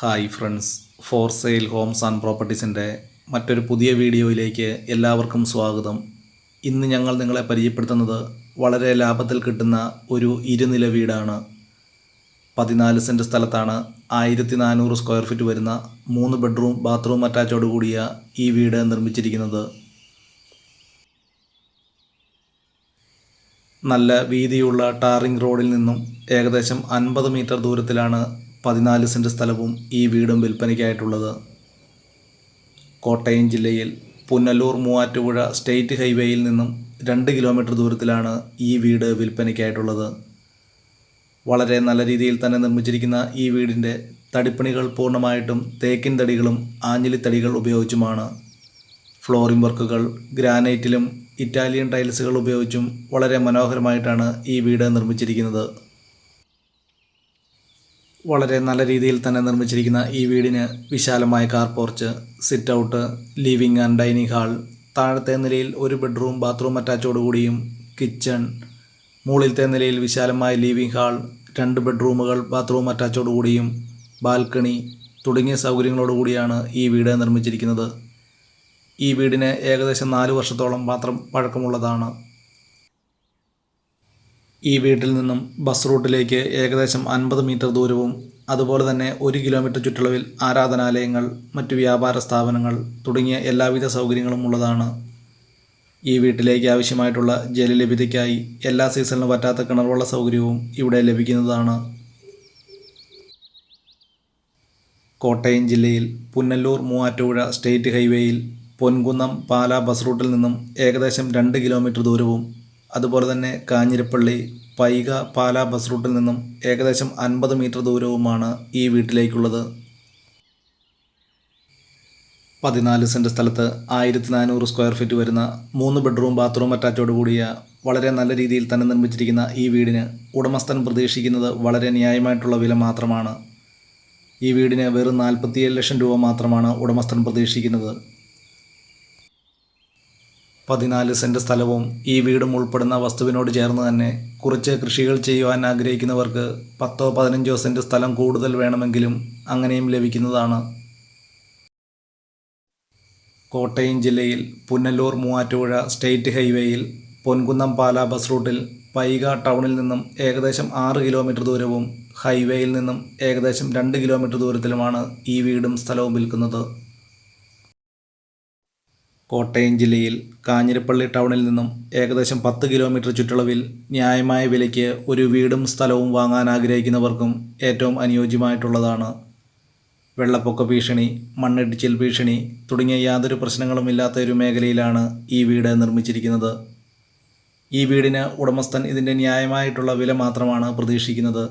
Hi friends, for sale homes and പ്രോപ്പർട്ടീസിൻ്റെ മറ്റൊരു പുതിയ വീഡിയോയിലേക്ക് എല്ലാവർക്കും സ്വാഗതം. ഇന്ന് ഞങ്ങൾ നിങ്ങളെ പരിചയപ്പെടുത്തുന്നത് വളരെ ലാഭത്തിൽ കിട്ടുന്ന ഒരു ഇരുനില വീടാണ്. 14 സെൻറ്റ് സ്ഥലത്താണ് 1400 സ്ക്വയർ ഫീറ്റ് വരുന്ന 3 ബെഡ്റൂം ബാത്റൂം അറ്റാച്ചോട് കൂടിയ ഈ വീട് നിർമ്മിച്ചിരിക്കുന്നത്. നല്ല വീതിയുള്ള ടാറിംഗ് റോഡിൽ നിന്നും ഏകദേശം 50 മീറ്റർ ദൂരത്തിലാണ് 14 സെൻറ്റ് സ്ഥലവും ഈ വീടും വിൽപ്പനയ്ക്കായിട്ടുള്ളത്. കോട്ടയം ജില്ലയിൽ പുനലൂർ മൂവാറ്റുപുഴ സ്റ്റേറ്റ് ഹൈവേയിൽ നിന്നും 2 കിലോമീറ്റർ ദൂരത്തിലാണ് ഈ വീട് വിൽപ്പനയ്ക്കായിട്ടുള്ളത്. വളരെ നല്ല രീതിയിൽ തന്നെ നിർമ്മിച്ചിരിക്കുന്ന ഈ വീടിൻ്റെ തടിപ്പണികൾ പൂർണ്ണമായിട്ടും തേക്കിൻ തടികളും ആഞ്ഞിലിത്തടികൾ ഉപയോഗിച്ചുമാണ്. ഫ്ലോറിംഗ് വർക്കുകൾ ഗ്രാനൈറ്റിലും ഇറ്റാലിയൻ ടൈൽസുകൾ ഉപയോഗിച്ചും വളരെ മനോഹരമായിട്ടാണ് ഈ വീട് നിർമ്മിച്ചിരിക്കുന്നത്. വളരെ നല്ല രീതിയിൽ തന്നെ നിർമ്മിച്ചിരിക്കുന്ന ഈ വീടിന് വിശാലമായ car porch, sit out, living and dining hall, താഴത്തെ നിലയിൽ 1 ബെഡ്റൂം ബാത്റൂം അറ്റാച്ചോടുകൂടിയും കിച്ചൺ, മുകളിലത്തെ നിലയിൽ വിശാലമായ ലിവിംഗ് ഹാൾ, 2 ബെഡ്റൂമുകൾ ബാത്റൂം അറ്റാച്ചോടുകൂടിയും ബാൽക്കണി തുടങ്ങിയ സൗകര്യങ്ങളോടുകൂടിയാണ് ഈ വീട് നിർമ്മിച്ചിരിക്കുന്നത്. ഈ വീടിന് ഏകദേശം 4 വർഷത്തോളം മാത്രം പഴക്കമുള്ളതാണ്. ഈ വീട്ടിൽ നിന്നും ബസ് റൂട്ടിലേക്ക് ഏകദേശം 50 മീറ്റർ ദൂരവും അതുപോലെ തന്നെ 1 കിലോമീറ്റർ ചുറ്റളവിൽ ആരാധനാലയങ്ങൾ, മറ്റു വ്യാപാര സ്ഥാപനങ്ങൾ തുടങ്ങിയ എല്ലാവിധ സൗകര്യങ്ങളും ഉള്ളതാണ്. ഈ വീട്ടിലേക്ക് ആവശ്യമായിട്ടുള്ള ജലലഭ്യതയ്ക്കായി എല്ലാ സീസണിലും പറ്റാത്ത കിണർവെള്ള സൗകര്യവും ഇവിടെ ലഭിക്കുന്നതാണ്. കോട്ടയം ജില്ലയിൽ പുനലൂർ മൂവാറ്റുപുഴ സ്റ്റേറ്റ് ഹൈവേയിൽ പൊൻകുന്നം പാലാ ബസ് റൂട്ടിൽ നിന്നും ഏകദേശം 2 കിലോമീറ്റർ ദൂരവും അതുപോലെ തന്നെ കാഞ്ഞിരപ്പള്ളി പൈക പാലാ ബസ് റൂട്ടിൽ നിന്നും ഏകദേശം 50 മീറ്റർ ദൂരവുമാണ് ഈ വീട്ടിലേക്കുള്ളത്. 14 സെൻറ്റ് സ്ഥലത്ത് 1400 സ്ക്വയർ ഫീറ്റ് വരുന്ന 3 ബെഡ്റൂം ബാത്റൂം അറ്റാച്ചോട് കൂടിയ വളരെ നല്ല രീതിയിൽ തന്നെ നിർമ്മിച്ചിരിക്കുന്ന ഈ വീടിന് ഉടമസ്ഥൻ പ്രതീക്ഷിക്കുന്നത് വളരെ ന്യായമായിട്ടുള്ള വില മാത്രമാണ്. ഈ വീടിന് വെറും 47 ലക്ഷം രൂപ മാത്രമാണ് ഉടമസ്ഥൻ പ്രതീക്ഷിക്കുന്നത്. 14 സെൻറ്റ് സ്ഥലവും ഈ വീടും ഉൾപ്പെടുന്ന വസ്തുവിനോട് ചേർന്ന് തന്നെ കുറച്ച് കൃഷികൾ ചെയ്യുവാൻ ആഗ്രഹിക്കുന്നവർക്ക് 10-15 സെൻറ്റ് സ്ഥലം കൂടുതൽ വേണമെങ്കിലും അങ്ങനെയും ലഭിക്കുന്നതാണ്. കോട്ടയം ജില്ലയിൽ പുനലൂർ മൂവാറ്റുപുഴ സ്റ്റേറ്റ് ഹൈവേയിൽ പൊൻകുന്നം പാലാ ബസ് റൂട്ടിൽ പൈക ടൗണിൽ നിന്നും ഏകദേശം 6 കിലോമീറ്റർ ദൂരവും ഹൈവേയിൽ നിന്നും ഏകദേശം 2 കിലോമീറ്റർ ദൂരത്തിലുമാണ് ഈ വീടും സ്ഥലവും വിൽക്കുന്നത്. കോട്ടയം ജില്ലയിൽ കാഞ്ഞിരപ്പള്ളി ടൗണിൽ നിന്നും ഏകദേശം 10 കിലോമീറ്റർ ചുറ്റളവിൽ ന്യായമായ വിലയ്ക്ക് ഒരു വീടും സ്ഥലവും വാങ്ങാൻ ആഗ്രഹിക്കുന്നവർക്കും ഏറ്റവും അനുയോജ്യമായിട്ടുള്ളതാണ്. വെള്ളപ്പൊക്ക ഭീഷണി, മണ്ണിടിച്ചിൽ ഭീഷണി തുടങ്ങിയ യാതൊരു പ്രശ്നങ്ങളും ഇല്ലാത്ത ഒരു മേഖലയിലാണ് ഈ വീട് നിർമ്മിച്ചിരിക്കുന്നത്. ഈ വീടിന് ഉടമസ്ഥൻ ഇതിൻ്റെ ന്യായമായിട്ടുള്ള വില മാത്രമാണ് പ്രതീക്ഷിക്കുന്നത്.